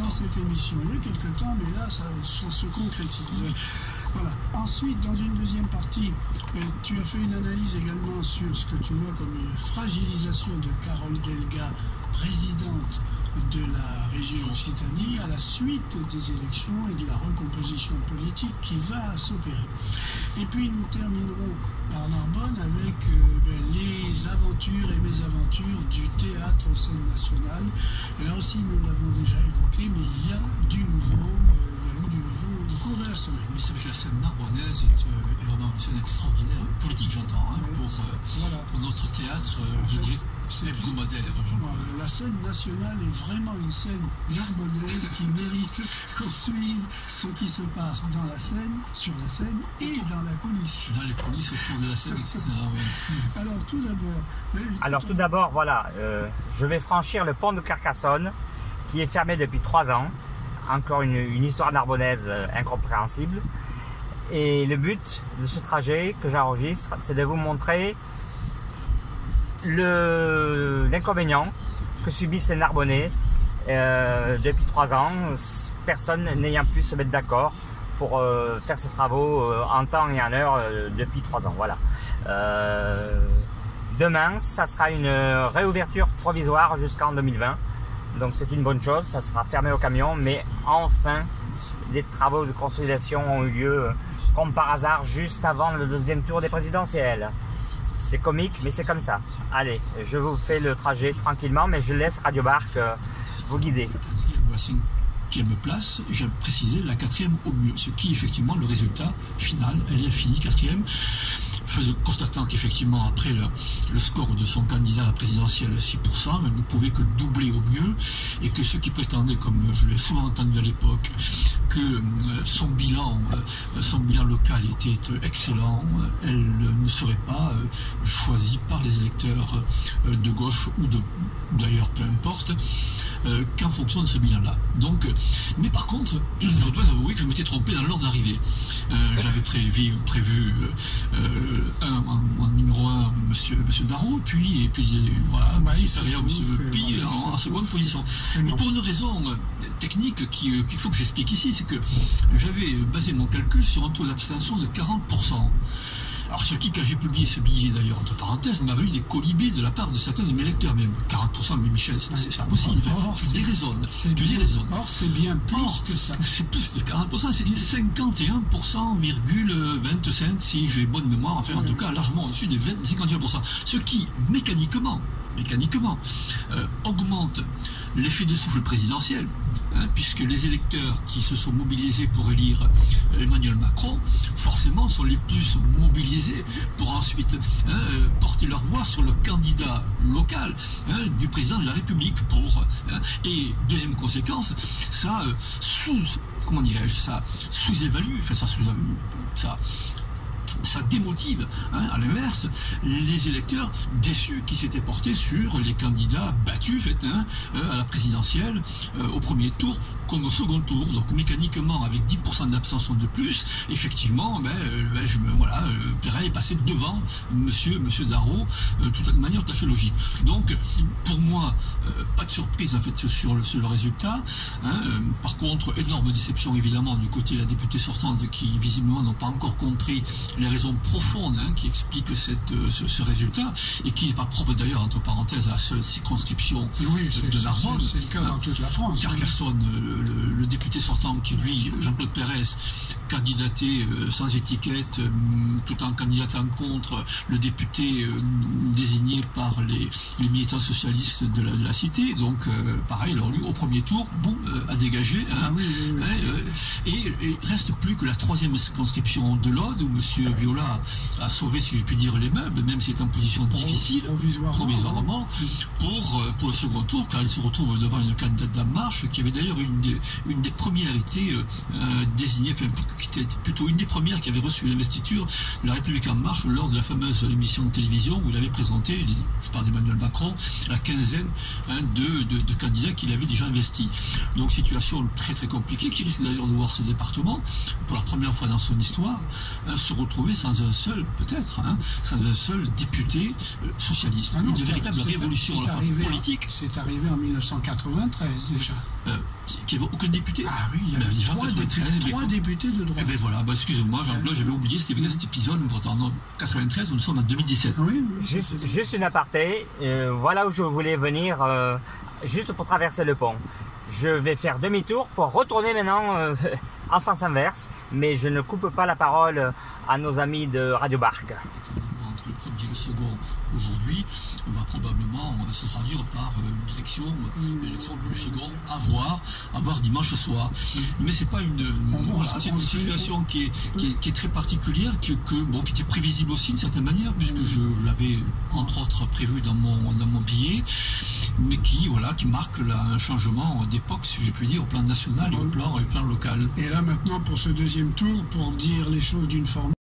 dans cette émission il y a quelque temps, mais là, ça se concrétise. Voilà. Ensuite, dans une deuxième partie, tu as fait une analyse également sur ce que tu vois comme une fragilisation de Carole Delga, présidente de la région Occitanie, à la suite des élections et de la recomposition politique qui va s'opérer. Et puis nous terminerons par Narbonne avec les aventures et mésaventures du théâtre scène nationale. Là aussi, nous l'avons déjà évoqué, mais il y a du nouveau. Au cours de la semaine. Mais c'est vrai que la scène narbonnaise est vraiment une scène extraordinaire, politique j'entends, hein, pour notre théâtre, je dirais, c'est hebdomadaire. Voilà, la scène nationale est vraiment une scène narbonnaise qui mérite qu'on suive ce qui se passe dans la scène, sur la scène et dans la coulisse. Dans les coulisses, autour de la scène, etc. Ouais. Alors tout d'abord, voilà, je vais franchir le pont de Carcassonne qui est fermé depuis 3 ans. Encore une histoire narbonnaise incompréhensible. Et le but de ce trajet que j'enregistre, c'est de vous montrer l'inconvénient que subissent les Narbonnais depuis 3 ans, personne n'ayant pu se mettre d'accord pour faire ces travaux en temps et en heure depuis 3 ans. Voilà. Demain, ça sera une réouverture provisoire jusqu'en 2020. Donc c'est une bonne chose, ça sera fermé aux camions, mais enfin les travaux de consolidation ont eu lieu comme par hasard juste avant le 2e tour des présidentielles. C'est comique, mais c'est comme ça. Allez, je vous fais le trajet tranquillement, mais je laisse Radio Barque vous guider. La 5e place, j'ai précisé la 4e au mieux, ce qui effectivement le résultat final, elle est finie 4e. Constatant qu'effectivement après le score de son candidat à la présidentielle 6%, elle ne pouvait que doubler au mieux, et que ceux qui prétendaient, comme je l'ai souvent entendu à l'époque, que son bilan local était excellent, elle ne serait pas choisie par les électeurs de gauche ou d'ailleurs peu importe, qu'en fonction de ce bilan-là. Donc, mais par contre, je dois avouer que je m'étais trompé dans l'ordre d'arrivée. J'avais prévu en numéro 1 monsieur Darro, et puis voilà, supérieur monsieur Pi en seconde position. Mais pour une raison technique qu'il faut que j'explique ici, c'est que j'avais basé mon calcul sur un taux d'abstention de 40%. Alors ce qui, quand j'ai publié ce billet d'ailleurs, entre parenthèses, m'a valu des colibés de la part de certains de mes lecteurs, mais 40%, mais Michel, c'est impossible. Tu déraisonnes. Or, c'est bien plus que ça. C'est plus de 40%, c'est 51,25 si j'ai bonne mémoire, enfin en tout cas largement au-dessus des 51%. Ce qui, mécaniquement, augmente l'effet de souffle présidentiel, puisque les électeurs qui se sont mobilisés pour élire Emmanuel Macron, forcément, sont les plus mobilisés pour ensuite porter leur voix sur le candidat local du président de la République. Et deuxième conséquence, ça sous-évalue, ça démotive, à l'inverse, les électeurs déçus qui s'étaient portés sur les candidats battus à la présidentielle au premier tour comme au second tour. Donc mécaniquement, avec 10% d'abstention de plus, effectivement, Perret est passé devant monsieur Darro, de manière tout à fait logique. Donc pour moi, pas de surprise en fait sur le résultat. Par contre, énorme déception évidemment du côté de la députée sortante qui visiblement n'ont pas encore compris les raisons profondes qui expliquent ce résultat, et qui n'est pas propre d'ailleurs, entre parenthèses, à la seule circonscription de Narbonne. C'est le cas dans toute la France. Carcassonne, le député sortant qui, lui, Jean-Claude Pérez, candidaté sans étiquette, tout en candidatant contre le député désigné par les militants socialistes de la cité. Donc, pareil, alors lui, au premier tour, a dégagé. Et reste plus que la 3e circonscription de l'Aude, où M. Viola a sauvé, si je puis dire, les meubles, même si c'est en position difficile, provisoirement, pour le second tour, car il se retrouve devant une candidate de la Marche, qui avait d'ailleurs une des premières été désignée, qui était plutôt une des premières qui avait reçu l'investiture de la République en Marche lors de la fameuse émission de télévision où il avait présenté, je parle d'Emmanuel Macron, la quinzaine de candidats qu'il avait déjà investis. Donc situation très très compliquée, qui risque d'ailleurs de voir ce département, pour la première fois dans son histoire, se retrouver sans un seul, peut-être, sans un seul député socialiste. Une véritable révolution politique. C'est arrivé en 1993 déjà. qu'il n'y avait aucun député. Ah oui, il y avait trois députés de droite. Eh ben voilà, excuse-moi Jean-Claude, j'avais oublié, c'était cet épisode, pourtant en 93, nous sommes en 2017. Oui. Juste une aparté, voilà où je voulais venir, juste pour traverser le pont. Je vais faire demi-tour pour retourner maintenant en sens inverse, mais je ne coupe pas la parole à nos amis de Radio Barque. Entre le premier et le second aujourd'hui, on va probablement se traduire par l'élection du second à voir dimanche soir. Mais c'est pas c'est une situation qui est très particulière, qui était prévisible aussi d'une certaine manière, puisque je l'avais entre autres prévu dans mon billet, mais qui marque un changement d'époque, si je puis dire, au plan national et au plan local. Et là maintenant pour ce deuxième tour, pour dire les choses d'une forme